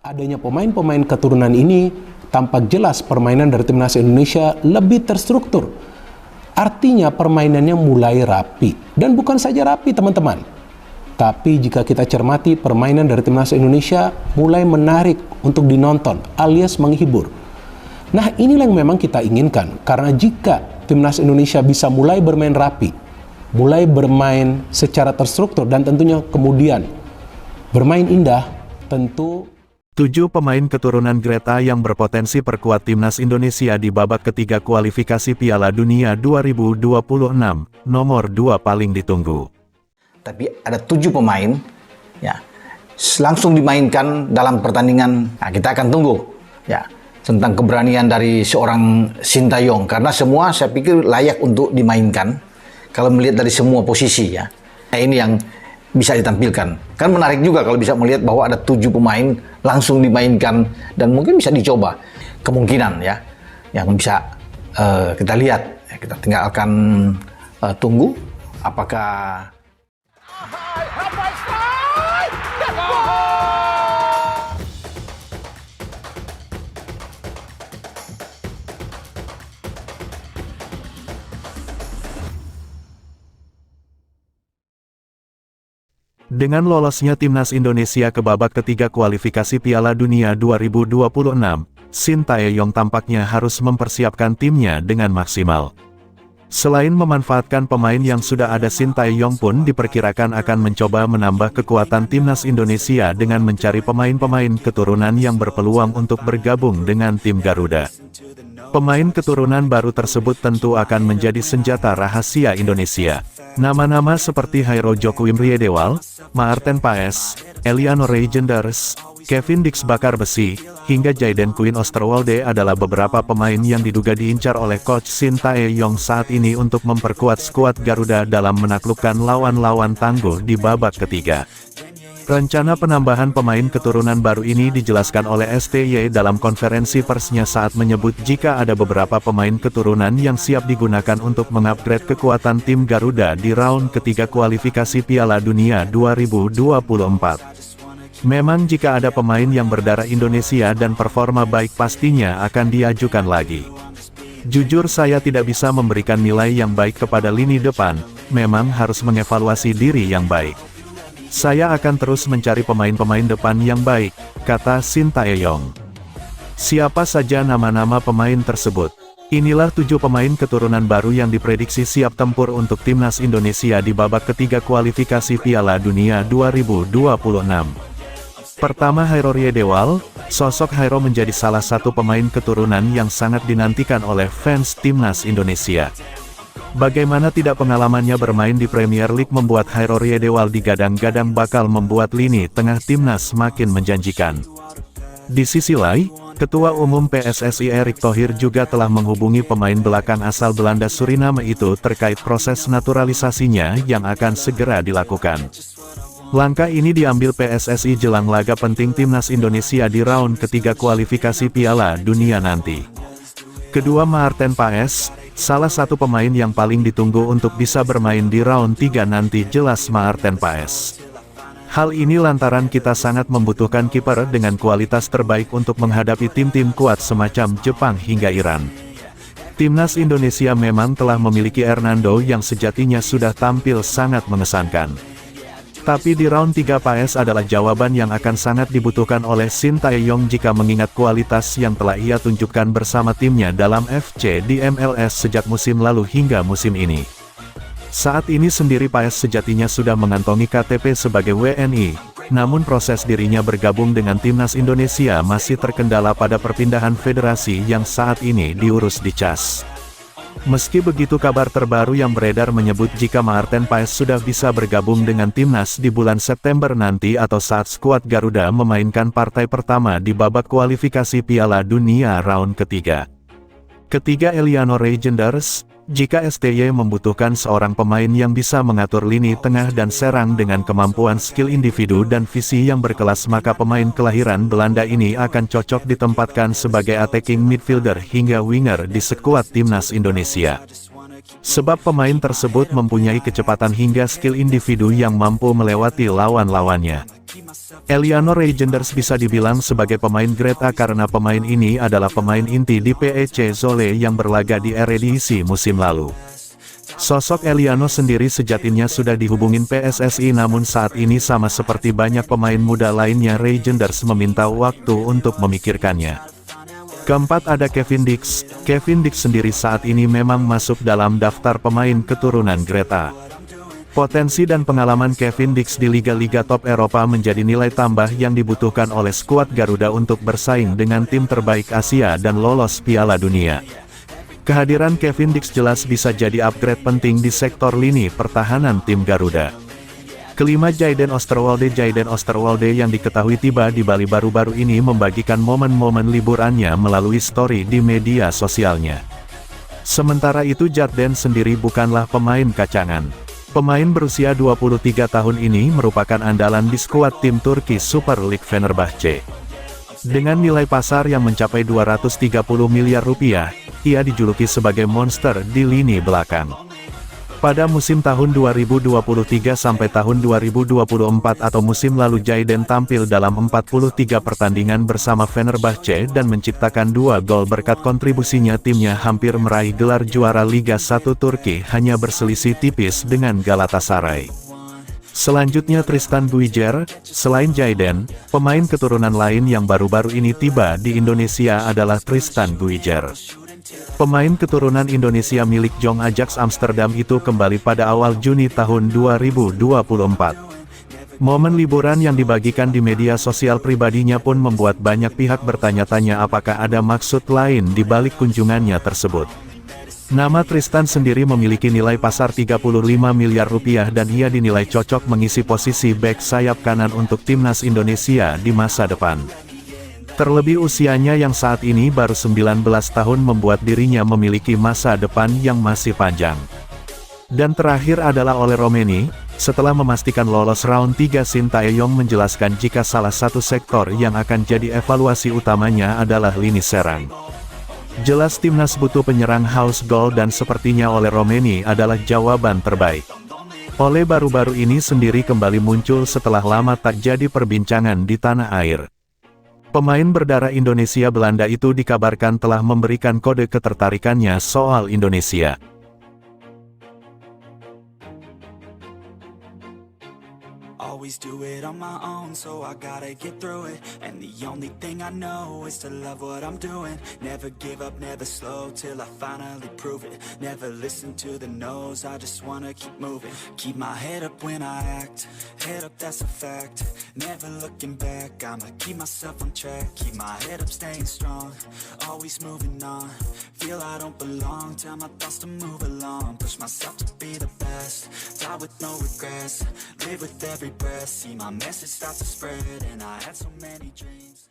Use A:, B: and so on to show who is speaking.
A: Adanya pemain-pemain keturunan ini tampak jelas permainan dari timnas Indonesia lebih terstruktur. Artinya permainannya mulai rapi. Dan bukan saja rapi teman-teman. Tapi jika kita cermati permainan dari timnas Indonesia mulai menarik untuk dinonton alias menghibur. Nah inilah yang memang kita inginkan. Karena jika timnas Indonesia bisa mulai bermain rapi, mulai bermain secara terstruktur dan tentunya kemudian bermain indah, tentu
B: 7 pemain keturunan Greta yang berpotensi perkuat timnas Indonesia di babak ketiga kualifikasi Piala Dunia 2026, nomor 2 paling ditunggu.
C: Tapi ada 7 pemain, ya, langsung dimainkan dalam pertandingan. Nah, kita akan tunggu, ya, tentang keberanian dari seorang Sintayong, karena semua saya pikir layak untuk dimainkan kalau melihat dari semua posisi, ya. Nah, ini yang bisa ditampilkan. Kan menarik juga kalau bisa melihat bahwa ada 7 pemain langsung dimainkan dan mungkin bisa dicoba. Kemungkinan ya, yang bisa kita lihat. Kita tinggal akan tunggu apakah
B: Dengan lolosnya timnas Indonesia ke babak ketiga kualifikasi Piala Dunia 2026, Sintayong tampaknya harus mempersiapkan timnya dengan maksimal. Selain memanfaatkan pemain yang sudah ada, Sintayong pun diperkirakan akan mencoba menambah kekuatan timnas Indonesia dengan mencari pemain-pemain keturunan yang berpeluang untuk bergabung dengan tim Garuda. Pemain keturunan baru tersebut tentu akan menjadi senjata rahasia Indonesia. Nama-nama seperti Hairo Joko Imriedewal, Maarten Paes, Eliano Reijenders, Kevin Dix Bakar Besi, hingga Jayden Quinn Osterwolde adalah beberapa pemain yang diduga diincar oleh Coach Sintayong saat ini untuk memperkuat skuad Garuda dalam menaklukkan lawan-lawan tangguh di babak ketiga. Rencana penambahan pemain keturunan baru ini dijelaskan oleh STY dalam konferensi persnya saat menyebut jika ada beberapa pemain keturunan yang siap digunakan untuk mengupgrade kekuatan tim Garuda di round ketiga kualifikasi Piala Dunia 2024. Memang jika ada pemain yang berdarah Indonesia dan performa baik pastinya akan diajukan lagi. Jujur saya tidak bisa memberikan nilai yang baik kepada lini depan, memang harus mengevaluasi diri yang baik. Saya akan terus mencari pemain-pemain depan yang baik, kata Sintayong. Siapa saja nama-nama pemain tersebut? Inilah 7 pemain keturunan baru yang diprediksi siap tempur untuk timnas Indonesia di babak ketiga kualifikasi Piala Dunia 2026. Pertama, Hairo Riedewal. Sosok Hairo menjadi salah satu pemain keturunan yang sangat dinantikan oleh fans timnas Indonesia. Bagaimana tidak pengalamannya bermain di Premier League membuat Hairo Riedewal digadang-gadang bakal membuat lini tengah timnas makin menjanjikan. Di sisi lain, Ketua Umum PSSI Erick Thohir juga telah menghubungi pemain belakang asal Belanda Suriname itu terkait proses naturalisasinya yang akan segera dilakukan. Langkah ini diambil PSSI jelang laga penting timnas Indonesia di round ketiga kualifikasi Piala Dunia nanti. Kedua, Maarten Paes, salah satu pemain yang paling ditunggu untuk bisa bermain di round 3 nanti jelas Maarten Paes. Hal ini lantaran kita sangat membutuhkan kiper dengan kualitas terbaik untuk menghadapi tim-tim kuat semacam Jepang hingga Iran. Timnas Indonesia memang telah memiliki Hernando yang sejatinya sudah tampil sangat mengesankan. Tapi di round 3 Paes adalah jawaban yang akan sangat dibutuhkan oleh Sintayong jika mengingat kualitas yang telah ia tunjukkan bersama timnya dalam FC di MLS sejak musim lalu hingga musim ini. Saat ini sendiri Paes sejatinya sudah mengantongi KTP sebagai WNI, namun proses dirinya bergabung dengan timnas Indonesia masih terkendala pada perpindahan federasi yang saat ini diurus di CAS. Meski begitu, kabar terbaru yang beredar menyebut jika Maarten Paes sudah bisa bergabung dengan timnas di bulan September nanti atau saat skuad Garuda memainkan partai pertama di babak kualifikasi Piala Dunia round ketiga. Ketiga, Eliano Reijenders. Jika STY membutuhkan seorang pemain yang bisa mengatur lini tengah dan serang dengan kemampuan skill individu dan visi yang berkelas, maka pemain kelahiran Belanda ini akan cocok ditempatkan sebagai attacking midfielder hingga winger di skuad timnas Indonesia. Sebab pemain tersebut mempunyai kecepatan hingga skill individu yang mampu melewati lawan-lawannya. Eleanor Reijenders bisa dibilang sebagai pemain grade A karena pemain ini adalah pemain inti di PEC Zwolle yang berlaga di Eredivisie musim lalu. Sosok Eleanor sendiri sejatinya sudah dihubungin PSSI, namun saat ini sama seperti banyak pemain muda lainnya, Reijenders meminta waktu untuk memikirkannya. Keempat ada Kevin Dix. Kevin Dix sendiri saat ini memang masuk dalam daftar pemain keturunan grade A. Potensi dan pengalaman Kevin Dix di liga-liga top Eropa menjadi nilai tambah yang dibutuhkan oleh skuad Garuda untuk bersaing dengan tim terbaik Asia dan lolos Piala Dunia. Kehadiran Kevin Dix jelas bisa jadi upgrade penting di sektor lini pertahanan tim Garuda. Kelima, Jayden Oosterwolde. Jayden Oosterwolde yang diketahui tiba di Bali baru-baru ini membagikan momen-momen liburannya melalui story di media sosialnya. Sementara itu, Jayden sendiri bukanlah pemain kacangan. Pemain berusia 23 tahun ini merupakan andalan di skuad tim Turki Super League Fenerbahce. Dengan nilai pasar yang mencapai 230 miliar rupiah, ia dijuluki sebagai monster di lini belakang. Pada musim tahun 2023 sampai tahun 2024 atau musim lalu, Jayden tampil dalam 43 pertandingan bersama Fenerbahce dan menciptakan 2 gol berkat kontribusinya timnya hampir meraih gelar juara Liga 1 Turki, hanya berselisih tipis dengan Galatasaray. Selanjutnya Tristan Guijer. Selain Jayden, pemain keturunan lain yang baru-baru ini tiba di Indonesia adalah Tristan Guijer. Pemain keturunan Indonesia milik Jong Ajax Amsterdam itu kembali pada awal Juni tahun 2024. Momen liburan yang dibagikan di media sosial pribadinya pun membuat banyak pihak bertanya-tanya apakah ada maksud lain di balik kunjungannya tersebut. Nama Tristan sendiri memiliki nilai pasar 35 miliar rupiah dan ia dinilai cocok mengisi posisi bek sayap kanan untuk timnas Indonesia di masa depan. Terlebih usianya yang saat ini baru 19 tahun membuat dirinya memiliki masa depan yang masih panjang. Dan terakhir adalah Ole Romeni. Setelah memastikan lolos round 3, Sintayong menjelaskan jika salah satu sektor yang akan jadi evaluasi utamanya adalah lini serang. Jelas timnas butuh penyerang haus gol dan sepertinya Ole Romeni adalah jawaban terbaik. Ole baru-baru ini sendiri kembali muncul setelah lama tak jadi perbincangan di tanah air. Pemain berdarah Indonesia Belanda itu dikabarkan telah memberikan kode ketertarikannya soal Indonesia.
D: Always do it on my own, so I gotta get through it. And the only thing I know is to love what I'm doing. Never give up, never slow, till I finally prove it. Never listen to the no's, I just wanna keep moving. Keep my head up when I act, head up, that's a fact. Never looking back, I'ma keep myself on track. Keep my head up, staying strong, always moving on. Feel I don't belong, tell my thoughts to move along. Push myself to be the best, die with no regrets. Live with every breath, see my message start to spread, and I had so many dreams.